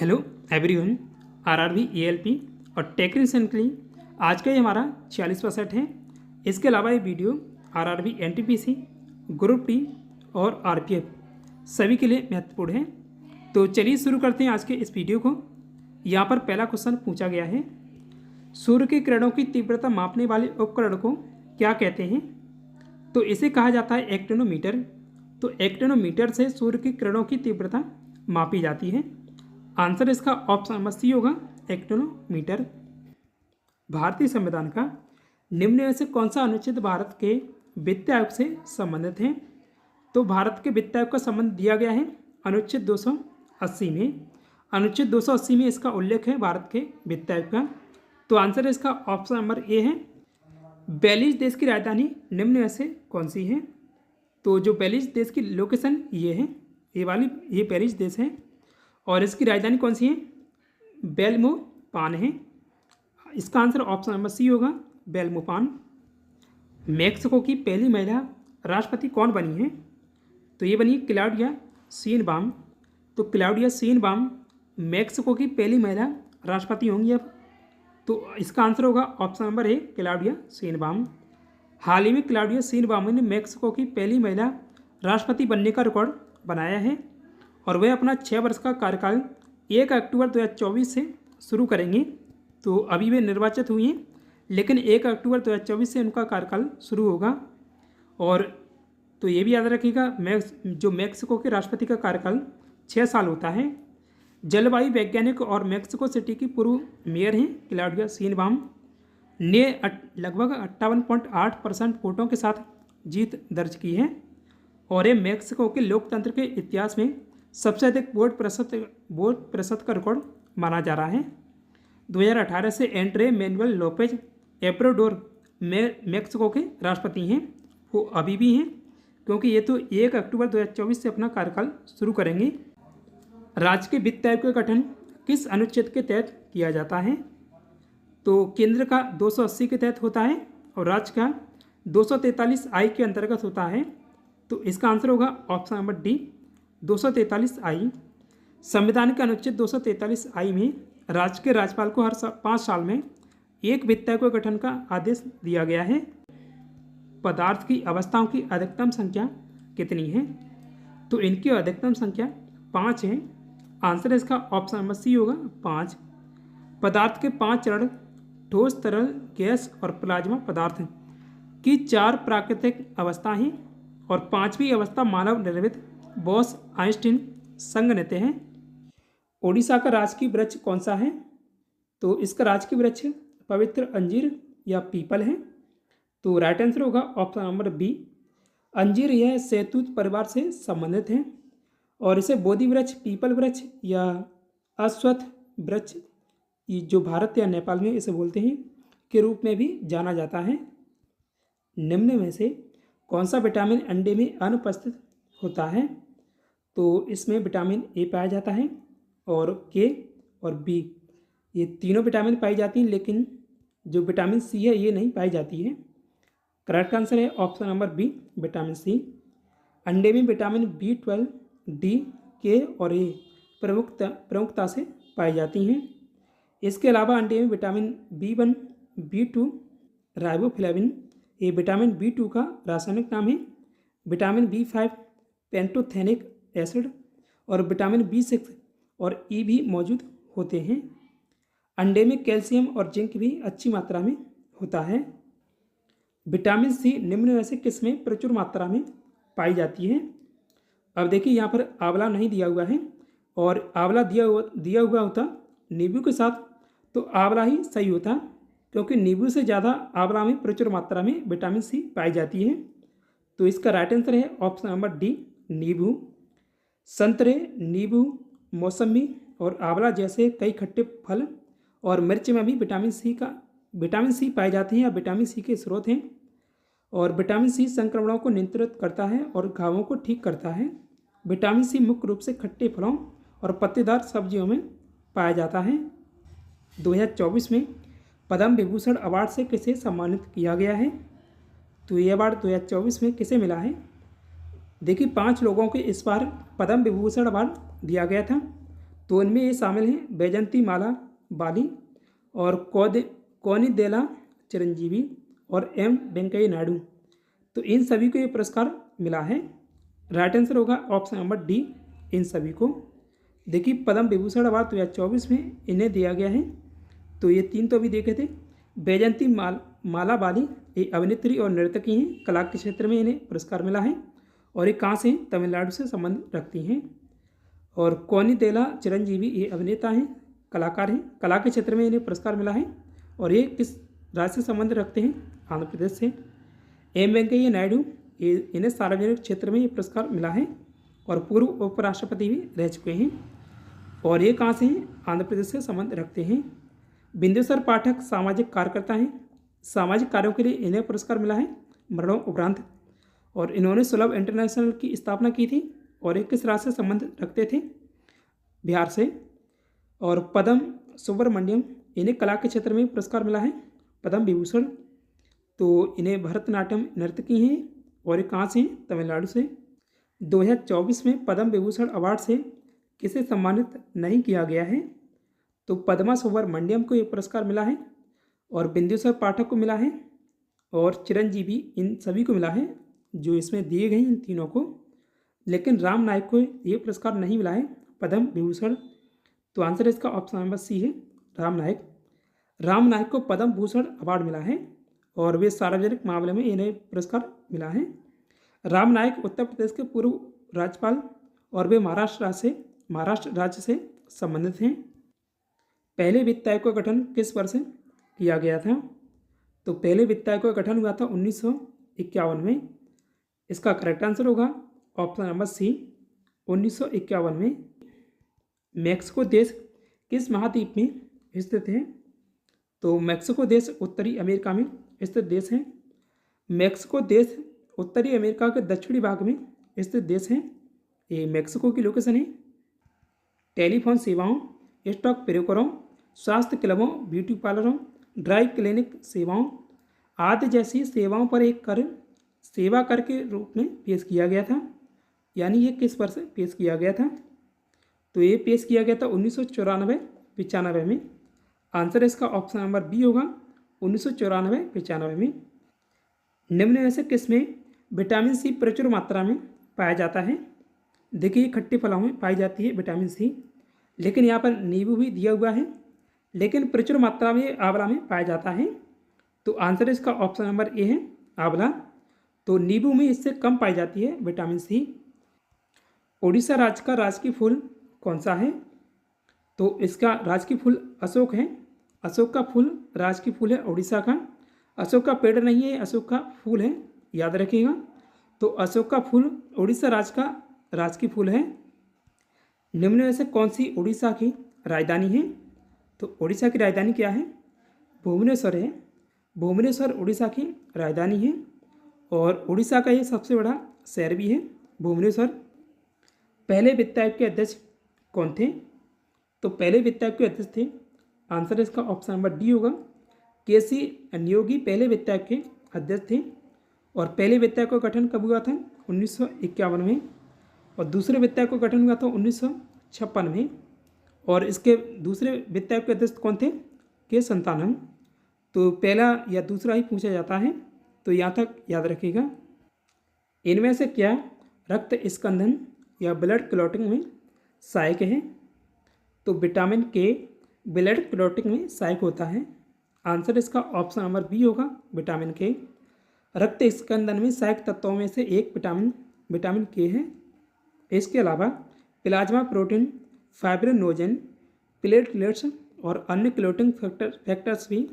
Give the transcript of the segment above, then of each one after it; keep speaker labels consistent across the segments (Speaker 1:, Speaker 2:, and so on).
Speaker 1: Hello everyone. RRB ALP और technician के लिए आज का ये हमारा 40वां सेट है। इसके अलावा ये video RRB NTPC, group D और आरपीएफ सभी के लिए महत्वपूर्ण है। तो चलिए शुरू करते हैं आज के इस वीडियो को। यहाँ पर पहला क्वेश्चन पूछा गया है, सूर्य की किरणों की तीव्रता मापने वाले उपकरण को क्या कहते हैं? तो इसे कहा जाता है एक्टिनोमीटर। तो एक्टिनोमीटर से सूर्य की किरणों की तीव्रता मापी जाती है। आंसर इसका ऑप्शन नंबर सी होगा, एक्टिनोमीटर। भारतीय संविधान का निम्न में से कौन सा अनुच्छेद भारत के वित्त आयोग से संबंधित है? तो भारत के वित्त आयोग का संबंध दिया गया है अनुच्छेद 280 में। अनुच्छेद 280 में इसका उल्लेख है भारत के वित्त आयोग का। तो आंसर इसका ऑप्शन नंबर ए है। बेलीज देश की राजधानी निम्न में से कौन सी है? तो जो बेलीज देश की लोकेशन ये है, ये बेलीज देश है और इसकी राजधानी कौन सी है? बेल्मोपान है। इसका आंसर ऑप्शन नंबर सी होगा, बेल्मोपान। मेक्सिको की पहली महिला राष्ट्रपति कौन बनी है? तो ये बनी क्लाउडिया शेइनबाम। तो क्लाउडिया शेइनबाम मेक्सिको की पहली महिला राष्ट्रपति होंगी अब। तो इसका आंसर होगा ऑप्शन नंबर ए, क्लाउडिया शेइनबाम। हाल ही में क्लाउडिया शेइनबाम ने मेक्सिको की पहली महिला राष्ट्रपति बनने का रिकॉर्ड बनाया है और वह अपना 6 वर्ष का कार्यकाल 1 अक्टूबर 2024 से शुरू करेंगे। तो अभी वे निर्वाचित हुई हैं, लेकिन 1 अक्टूबर 2024 से उनका कार्यकाल शुरू होगा। और तो ये भी याद रखिएगा, जो मेक्सिको के राष्ट्रपति का कार्यकाल 6 साल होता है। जलवायु वैज्ञानिक और मेक्सिको सिटी की पूर्व मेयर हैं क्लाउडिया शेइनबाम ने लगभग 58.8% वोटों के साथ जीत दर्ज की है और ये मेक्सिको के लोकतंत्र के इतिहास में सबसे अधिक वोट प्रतिशत का रिकॉर्ड माना जा रहा है। 2018 से एंड्रे मैनुअल लोपेज एब्राडोर मेक्सिको के राष्ट्रपति हैं। वो अभी भी हैं क्योंकि ये तो 1 अक्टूबर 2024 से अपना कार्यकाल शुरू करेंगे। राज्य के वित्त आयोग का गठन किस अनुच्छेद के तहत किया जाता है? तो केंद्र का 280 के तहत होता है और राज्य का 243 आई के अंतर्गत होता है। तो इसका आंसर होगा ऑप्शन नंबर डी, 243 आई। संविधान के अनुच्छेद 243 आई में राज्य के राज्यपाल को हर 5 साल में एक वित्त आयोग के गठन का आदेश दिया गया है। पदार्थ की अवस्थाओं की अधिकतम संख्या कितनी है? तो इनकी अधिकतम संख्या 5 है। आंसर इसका ऑप्शन नंबर सी होगा, 5। पदार्थ के 5 चरण ठोस, तरल, गैस और प्लाज्मा पदार्थ की 4 प्राकृतिक अवस्था हैं और 5वीं अवस्था मानव निर्मित बॉस आइंस्टीन संगणित है। ओडिशा का राजकीय वृक्ष कौन सा है? तो इसका राजकीय वृक्ष पवित्र अंजीर या पीपल है। तो राइट आंसर होगा ऑप्शन नंबर बी, अंजीर। यह शहतूत परिवार से संबंधित है और इसे बोधि वृक्ष, पीपल वृक्ष या अश्वत्थ वृक्ष, ये जो भारत या नेपाल में इसे बोलते हैं, के रूप में भी जाना जाता है। निम्न में से कौन सा विटामिन अंडे में अनुपस्थित होता है? तो इसमें विटामिन ए पाया जाता है और के और बी, ये तीनों विटामिन पाई जाती हैं, लेकिन जो विटामिन सी है ये नहीं पाई जाती है। करेक्ट आंसर है option number B, vitamin C. अंडे में विटामिन B12, डी, के और ए प्रमुखता से पाई जाती हैं। इसके अलावा अंडे में विटामिन B1, B2, राइबोफ्लेविन, ये विटामिन B2 का रासायनिक नाम है। विटामिन B5 पेंटोथेनिक एसिड और विटामिन B6 और ई भी मौजूद होते हैं। अंडे में कैल्शियम और जिंक भी अच्छी मात्रा में होता है। विटामिन सी निम्न में से किसमें प्रचुर मात्रा में पाई जाती है? अब देखिए, यहाँ पर आंवला नहीं दिया हुआ है और आंवला दिया हुआ होता नींबू के साथ तो आंवला ही सही होता, क्योंकि नींबू से ज़्यादा आंवला में प्रचुर मात्रा में विटामिन सी पाई जाती है। तो इसका राइट आंसर है ऑप्शन नंबर डी, नींबू। संतरे, नींबू, मौसमी और आंवला जैसे कई खट्टे फल और मिर्च में भी विटामिन सी पाए जाते हैं या विटामिन सी के स्रोत हैं। और विटामिन सी संक्रमणों को नियंत्रित करता है और घावों को ठीक करता है। विटामिन सी मुख्य रूप से खट्टे फलों और पत्तेदार सब्जियों में पाया जाता है। 2024 में पद्म विभूषण अवार्ड से किसे सम्मानित किया गया है? तो ये अवार्ड 2024 में किसे मिला है? देखिए, 5 लोगों को इस बार पद्म विभूषण अवार्ड दिया गया था। तो इनमें ये शामिल हैं बैजंती माला बाली और कोनिदेला चिरंजीवी और एम वेंकैया नायडू। तो इन सभी को ये पुरस्कार मिला है। राइट आंसर होगा ऑप्शन नंबर डी, इन सभी को। देखिए पद्म विभूषण अवार्ड 2024 में इन्हें दिया गया है। तो ये 3 तो अभी देखे थे। बैजंती माला बाली ये अभिनेत्री और नर्तकी हैं, कला के क्षेत्र में इन्हें पुरस्कार मिला है और ये कहाँ से हैं, तमिलनाडु से संबंध रखती हैं। और कोनिदेला चिरंजीवी ये अभिनेता हैं, कलाकार हैं, कला के क्षेत्र में इन्हें पुरस्कार मिला है और ये किस राज्य से संबंध रखते हैं, आंध्र प्रदेश से। एम वेंकैया नायडू ये इन्हें सार्वजनिक क्षेत्र में ये पुरस्कार मिला है और पूर्व उपराष्ट्रपति भी रह चुके हैं और ये कहाँ से हैं, आंध्र प्रदेश से संबंध रखते हैं। बिंदेश्वर पाठक सामाजिक कार्यकर्ता हैं, सामाजिक कार्यों के लिए इन्हें पुरस्कार मिला है मरणों उपरांत और इन्होंने सुलभ इंटरनेशनल की स्थापना की थी और एक किस राज्य से संबंध रखते थे, बिहार से। और पद्म सुब्रमण्यम इन्हें कला के क्षेत्र में पुरस्कार मिला है पद्म विभूषण। तो इन्हें भरतनाट्यम नर्तकी हैं और ये कहाँ से हैं, तमिलनाडु से। 2024 में पद्म विभूषण अवार्ड से किसे सम्मानित नहीं किया गया है, तो पद्मा सुब्रमण्यम को ये पुरस्कार मिला है और बिंदेश्वर पाठक को मिला है और चिरंजीवी, इन सभी को मिला है जो इसमें दिए गए इन तीनों को। लेकिन राम नायक को ये पुरस्कार नहीं मिला है पद्म विभूषण। तो आंसर इसका ऑप्शन नंबर सी है, राम नायक। राम नायक को पद्म भूषण अवार्ड मिला है और वे सार्वजनिक मामले में इन्हें पुरस्कार मिला है। राम नायक उत्तर प्रदेश के पूर्व राज्यपाल और वे महाराष्ट्र राज्य से संबंधित हैं। पहले वित्त आयोग का गठन किस वर्ष किया गया था, तो पहले वित्त आयोग का गठन हुआ था 1951 में। इसका करेक्ट आंसर होगा ऑप्शन नंबर सी, 1951 में। मैक्सिको देश किस महाद्वीप में स्थित है, तो मैक्सिको देश उत्तरी अमेरिका में स्थित देश है। मैक्सिको देश उत्तरी अमेरिका के दक्षिणी भाग में स्थित देश है। ये मैक्सिको की लोकेशन है। टेलीफोन सेवाओं, स्टॉक ब्रोकरों, स्वास्थ्य क्लबों, ब्यूटी पार्लरों, ड्राई क्लिनिक सेवाओं आदि जैसी सेवाओं पर एक कर सेवा कर के रूप में पेश किया गया था। यानी ये किस वर्ष पेश किया गया था, तो ये पेश किया गया था 1994-95 में। आंसर इसका ऑप्शन नंबर बी होगा, 1994-95 में। निम्न में से किसमें विटामिन सी प्रचुर मात्रा में पाया जाता है। देखिए खट्टे फलों में पाई जाती है विटामिन सी, लेकिन यहाँ पर नींबू भी दिया हुआ है, लेकिन प्रचुर मात्रा में आंवला में पाया जाता है। तो आंसर इसका ऑप्शन नंबर ए है, आंवला। तो नींबू में इससे कम पाई जाती है विटामिन सी। उड़ीसा राज्य का राजकीय फूल कौन सा है, तो इसका राजकीय फूल अशोक है। अशोक का फूल राजकीय फूल है उड़ीसा का। अशोक का पेड़ नहीं है, अशोक का फूल है, याद रखिएगा। तो अशोक का फूल उड़ीसा राज्य का राजकीय फूल है। निम्न में से कौन सी उड़ीसा की राजधानी है, तो उड़ीसा की राजधानी क्या है, भुवनेश्वर है। भुवनेश्वर उड़ीसा की राजधानी है और उड़ीसा का ये सबसे बड़ा शहर भी है भुवनेश्वर। पहले वित्त आयोग के अध्यक्ष कौन थे, तो पहले वित्त आयोग के अध्यक्ष थे, आंसर इसका ऑप्शन नंबर डी होगा, केसी नियोगी पहले वित्त आयोग के अध्यक्ष थे। और पहले वित्त आयोग का गठन कब हुआ था, 1951 में। और दूसरे वित्त आयोग का गठन हुआ था 1956 में। और इसके दूसरे वित्त आयोग के अध्यक्ष कौन थे, के संतानम। तो पहला या दूसरा ही पूछा जाता है, तो यहाँ तक याद रखिएगा। इनमें से क्या रक्त स्कंदन या ब्लड क्लॉटिंग में सहायक है, तो विटामिन के ब्लड क्लॉटिंग में सहायक होता है। आंसर इसका ऑप्शन नंबर बी होगा, विटामिन के। रक्त स्कंदन में सहायक तत्वों में से एक विटामिन के है। इसके अलावा प्लाज्मा प्रोटीन, फाइब्रिनोजन, प्लेटलेट्स और अन्य क्लॉटिंग फैक्टर्स भी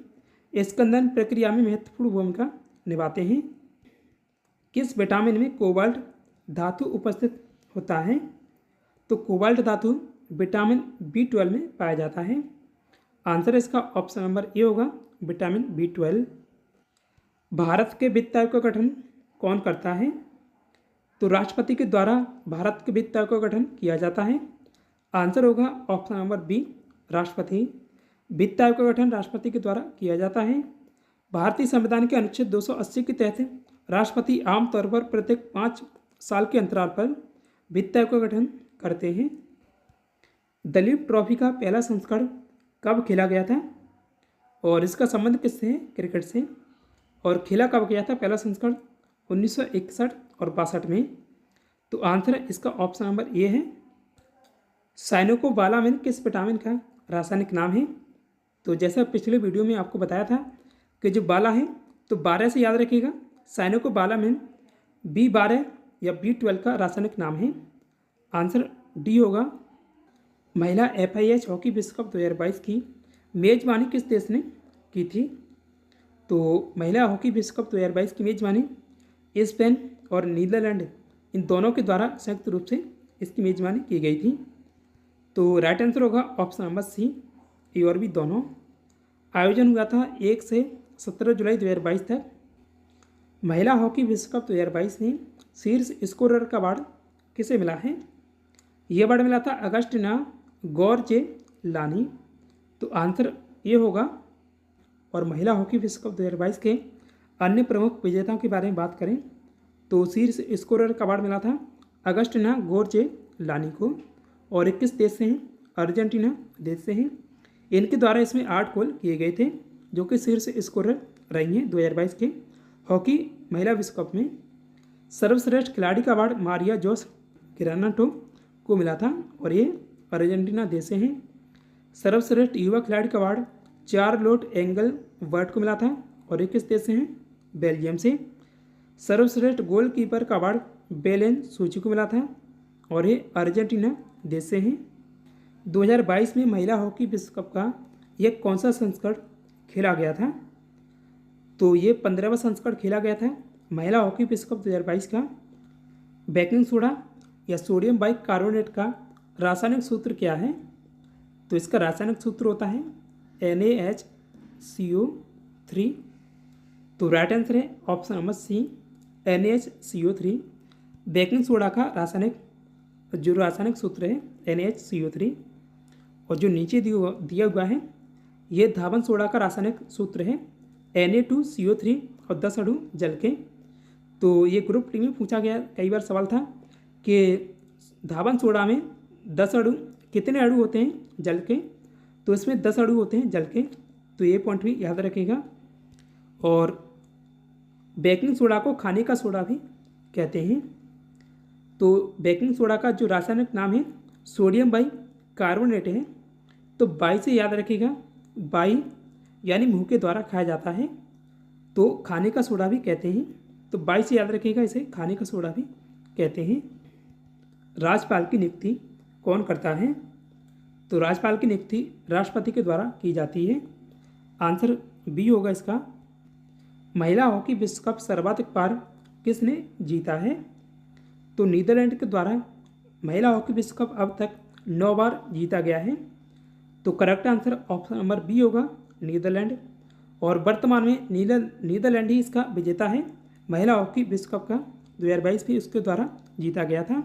Speaker 1: स्कंदन प्रक्रिया में महत्वपूर्ण भूमिका निभाते हैं। किस विटामिन में कोबाल्ट धातु उपस्थित होता है, तो कोबाल्ट धातु विटामिन B12 में पाया जाता है। आंसर इसका ऑप्शन नंबर ए होगा, विटामिन B12। भारत के वित्त आयोग का गठन कौन करता है, तो राष्ट्रपति के द्वारा भारत के वित्त आयोग का गठन किया जाता है। आंसर होगा ऑप्शन नंबर बी, राष्ट्रपति। वित्त आयोग का गठन राष्ट्रपति के द्वारा किया जाता है। भारतीय संविधान के अनुच्छेद 280 के तहत राष्ट्रपति आमतौर पर प्रत्येक 5 साल के अंतराल पर वित्त आयोग का गठन करते हैं। दलीप ट्रॉफी का पहला संस्करण कब खेला गया था और इसका संबंध किससे है? क्रिकेट से। और खेला कब गया था पहला संस्करण? 1961 और 62 में। तो आंसर इसका ऑप्शन नंबर ए है। साइनोकोबालामिन किस विटामिन का रासायनिक नाम है? तो जैसा पिछले वीडियो में आपको बताया था कि जो बाला है तो 12 से याद रखिएगा। साइनोकोबालामिन B12 या B12 का रासायनिक नाम है। आंसर डी होगा। महिला FIH हॉकी विश्व कप 2022 की मेजबानी किस देश ने की थी? तो महिला हॉकी विश्व कप 2022 की मेजबानी स्पेन और नीदरलैंड इन दोनों के द्वारा संयुक्त रूप से इसकी मेजबानी की गई थी। तो राइट आंसर होगा ऑप्शन नंबर सी, ए और बी दोनों। आयोजन हुआ था 1 से 17 जुलाई 2022 तक। महिला हॉकी विश्व कप 2022 में शीर्ष स्कोरर का अवार्ड किसे मिला है? यह अवार्ड मिला था अगस्टिना गोरजेलानी। तो आंसर ये होगा। और महिला हॉकी विश्व कप 2022 के अन्य प्रमुख विजेताओं के बारे में बात करें तो शीर्ष स्कोरर का अवार्ड मिला था अगस्टिना गोरजेलानी को और 21 देश से हैं, अर्जेंटीना देश से हैं। इनके द्वारा इसमें 8 गोल किए गए थे जो कि शीर्ष स्कोरर रही हैं 2022 के हॉकी महिला विश्व कप में। सर्वश्रेष्ठ खिलाड़ी का अवार्ड मारिया जोस ग्रेनाटो को मिला था और ये अर्जेंटीना देश से हैं। सर्वश्रेष्ठ युवा खिलाड़ी का अवार्ड चार्लोट एंगल वर्ट को मिला था और 21 देश से हैं, बेल्जियम से। सर्वश्रेष्ठ गोलकीपर का अवार्ड बेलेन सूची को मिला था और ये अर्जेंटीना देश से हैं। 2022 में महिला हॉकी विश्व कप का यह कौन सा संस्करण खेला गया था? तो ये 15वां संस्करण खेला गया था महिला हॉकी विश्व कप 2022 का। बेकिंग सोडा या सोडियम बाइकार्बोनेट का रासायनिक सूत्र क्या है? तो इसका रासायनिक सूत्र होता है NaHCO3। तो राइट आंसर है option number C, NaHCO3। Baking soda का रासायनिक सूत्र है NaHCO3। और जो नीचे दिया हुआ है ये धावन सोडा का रासायनिक सूत्र है Na2CO3 और 10 अणु जल के। तो ये ग्रुप टी में पूछा गया कई बार सवाल था कि धावन सोडा में 10 अणु कितने अणु होते हैं जल के? तो इसमें 10 अणु होते हैं जल के। तो ये पॉइंट भी याद रखिएगा। और बेकिंग सोडा को खाने का सोडा भी कहते हैं। तो बेकिंग सोडा का जो रासायनिक नाम है सोडियम बाइकार्बोनेट है। तो बाई से याद रखिएगा, बाई यानी मुंह के द्वारा खाया जाता है तो खाने का सोडा भी कहते हैं। तो बाई से याद रखिएगा, इसे खाने का सोडा भी कहते हैं। राज्यपाल की नियुक्ति कौन करता है? तो राज्यपाल की नियुक्ति राष्ट्रपति के द्वारा की जाती है। आंसर बी होगा इसका। महिला हॉकी विश्व कप सर्वाधिक बार किसने जीता है? तो नीदरलैंड के द्वारा महिला हॉकी विश्व कप अब तक 9 बार जीता गया है। तो correct answer option number B होगा, नीदरलैंड। और वर्तमान में नीदरलैंड ही इसका विजेता है। महिला हॉकी विश्व कप का 2022 भी उसके द्वारा जीता गया था।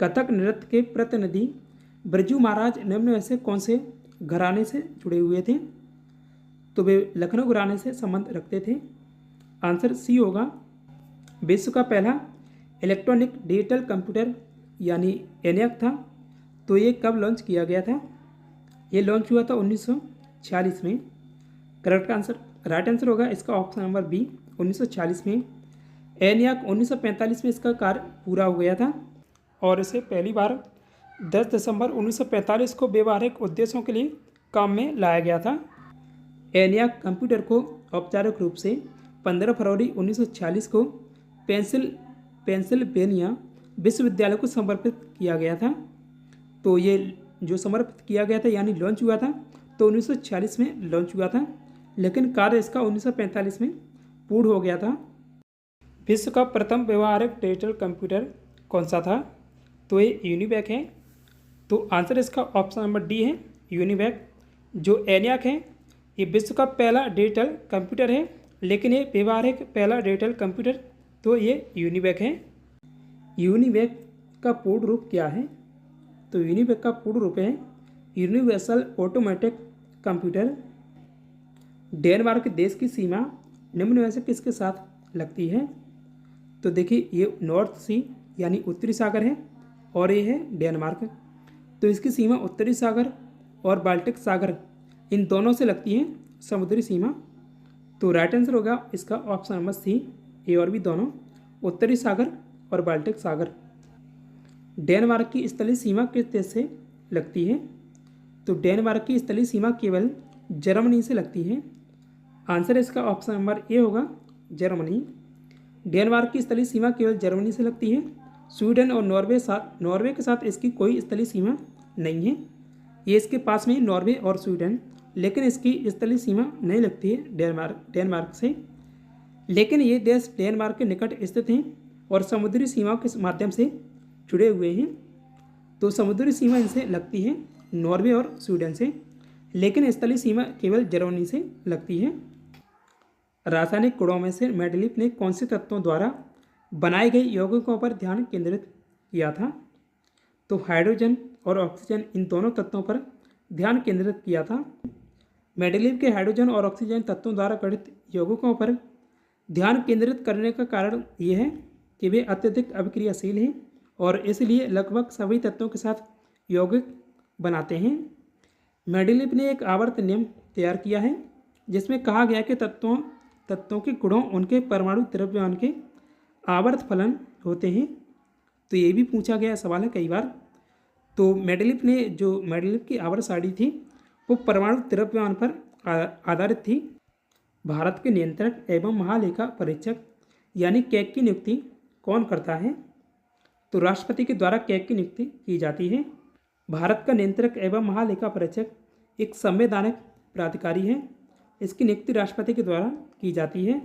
Speaker 1: कथक नृत्य के प्रतिनिधि ब्रजू महाराज निम्न में से कौन से घराने से जुड़े हुए थे? तो वे लखनऊ घराने से संबंध रखते थे। आंसर सी होगा। विश्व का पहला इलेक्ट्रॉनिक डिजिटल कंप्यूटर यानी ENIAC था। तो ये कब लॉन्च किया गया था? ये लॉन्च हुआ था 1946 में। करेक्ट आंसर राइट आंसर होगा इसका ऑप्शन नंबर बी, 1946 में। ENIAC 1945 में इसका कार्य पूरा हो गया था और इसे पहली बार 10 दिसंबर 1945 को व्यवहारिक उद्देश्यों के लिए काम में लाया गया था। ENIAC कंप्यूटर को औपचारिक रूप से 15 फरवरी 1946 को पेंसिल्वेनिया विश्वविद्यालय को समर्पित किया गया था। तो ये जो समर्पित किया गया था यानी लॉन्च हुआ था तो 1946 में लॉन्च हुआ था, लेकिन कार्य इसका 1945 में पूर्ण हो गया था। विश्व का प्रथम व्यवहारिक डिजिटल कंप्यूटर कौन सा था? तो ये यूनिवैक है। तो आंसर इसका ऑप्शन नंबर डी है, यूनिवैक। जो ENIAC है ये विश्व का पहला डिजिटल कंप्यूटर है, लेकिन ये व्यवहारिक पहला डिजिटल कंप्यूटर तो ये यूनिवैक है। यूनिवैक का पूर्ण रूप क्या है? तो यूनिवैक का पूर्ण रूप है यूनिवर्सल ऑटोमेटिक कंप्यूटर। डेनमार्क देश की सीमा निम्न में से किसके साथ लगती है? तो देखिए ये नॉर्थ सी यानी उत्तरी सागर है और ये है डेनमार्क। तो इसकी सीमा उत्तरी सागर और बाल्टिक सागर इन दोनों से लगती है समुद्री सीमा। तो राइट आंसर होगा इसका ऑप्शन नंबर सी, ए और बी दोनों, उत्तरी सागर और बाल्टिक सागर। डेनमार्क की स्थलीय सीमा किस देश से लगती है? तो डेनमार्क की स्थलीय सीमा केवल जर्मनी से लगती है। आंसर इसका ऑप्शन नंबर ए होगा, जर्मनी। डेनमार्क की स्थलीय सीमा केवल जर्मनी से लगती है। स्वीडन और नॉर्वे के साथ इसकी कोई स्थलीय सीमा नहीं है। ये इसके पास में नॉर्वे और स्वीडन, लेकिन इसकी स्थलीय सीमा नहीं लगती है डेनमार्क से। लेकिन ये देश डेनमार्क के निकट स्थित हैं और समुद्री सीमाओं के माध्यम से जुड़े हुए हैं। तो समुद्री सीमा इनसे लगती है नॉर्वे और स्वीडन से, लेकिन स्थलीय सीमा केवल जर्मनी से लगती है। रासायनिक गुणों में से मेंडलीफ ने कौन से तत्वों द्वारा बनाए गए यौगिकों पर ध्यान केंद्रित किया था? तो हाइड्रोजन और ऑक्सीजन इन दोनों तत्वों पर ध्यान केंद्रित किया था। मेंडलीफ के हाइड्रोजन और ऑक्सीजन तत्वों द्वारा गठित यौगिकों पर ध्यान केंद्रित करने का कारण ये है कि वे अत्यधिक अभिक्रियाशील हैं और इसलिए लगभग सभी तत्वों के साथ यौगिक बनाते हैं। मेंडलीफ ने एक आवर्त नियम तैयार किया है जिसमें कहा गया कि तत्वों के गुणों उनके परमाणु द्रव्यमान के आवर्त फलन होते हैं। तो ये भी पूछा गया सवाल है कई बार। तो मेंडलीफ की आवर्त सारणी थी वो परमाणु द्रव्यमान पर आधारित थी। भारत के नियंत्रक एवं महालेखा परीक्षक यानी कैग की नियुक्ति कौन करता है? तो राष्ट्रपति के द्वारा कैग की नियुक्ति की जाती है। भारत का नियंत्रक एवं महालेखा परीक्षक एक संवैधानिक प्राधिकारी है। इसकी नियुक्ति राष्ट्रपति के द्वारा की जाती है।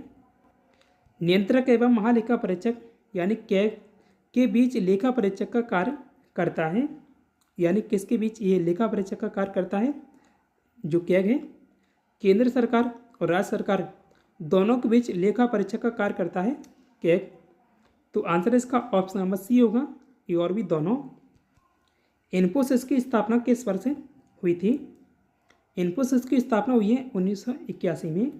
Speaker 1: नियंत्रक एवं महालेखा परीक्षक यानी कैग के बीच लेखा परीक्षक का कार्य करता है। यानी किसके बीच ये लेखा परीक्षक का कार्य करता है? जो कैग है, केंद्र सरकार और राज्य सरकार दोनों के बीच लेखा परीक्षक का कार्य करता है कैग। तो आंसर इसका ऑप्शन नंबर सी होगा, ये और भी दोनों। इन्फोसिस की स्थापना किस वर्ष हुई थी? इन्फोसिस की स्थापना हुई है 1981 में।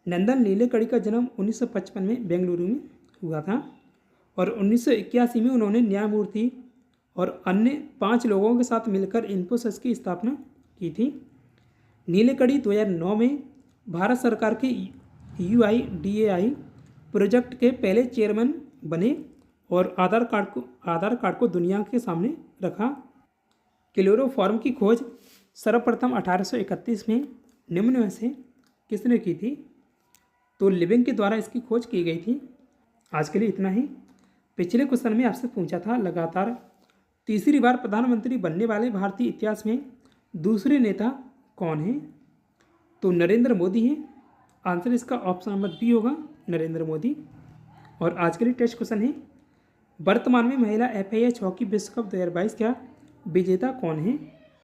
Speaker 1: नंदन नीलेकणी का जन्म 1955 में बेंगलुरु में हुआ था और 1981 में उन्होंने न्यायमूर्ति और अन्य 5 लोगों के साथ मिलकर इन्फोसिस की स्थापना की थी। नीलेकणी 2009 में भारत सरकार के UIDAI प्रोजेक्ट के पहले चेयरमैन बने और आधार कार्ड को दुनिया के सामने रखा। क्लोरोफॉर्म की खोज सर्वप्रथम 1831 में निम्न में से किसने की थी? तो लिविंग के द्वारा इसकी खोज की गई थी। आज के लिए इतना ही। पिछले क्वेश्चन में आपसे पूछा था लगातार तीसरी बार प्रधानमंत्री बनने वाले भारतीय इतिहास में दूसरे नेता कौन हैं? तो नरेंद्र मोदी हैं। आंसर इसका ऑप्शन नंबर बी होगा, नरेंद्र मोदी। और आज के लिए टेस्ट क्वेश्चन है, वर्तमान में महिला FIH हॉकी विश्व कप 2022 का विजेता कौन है?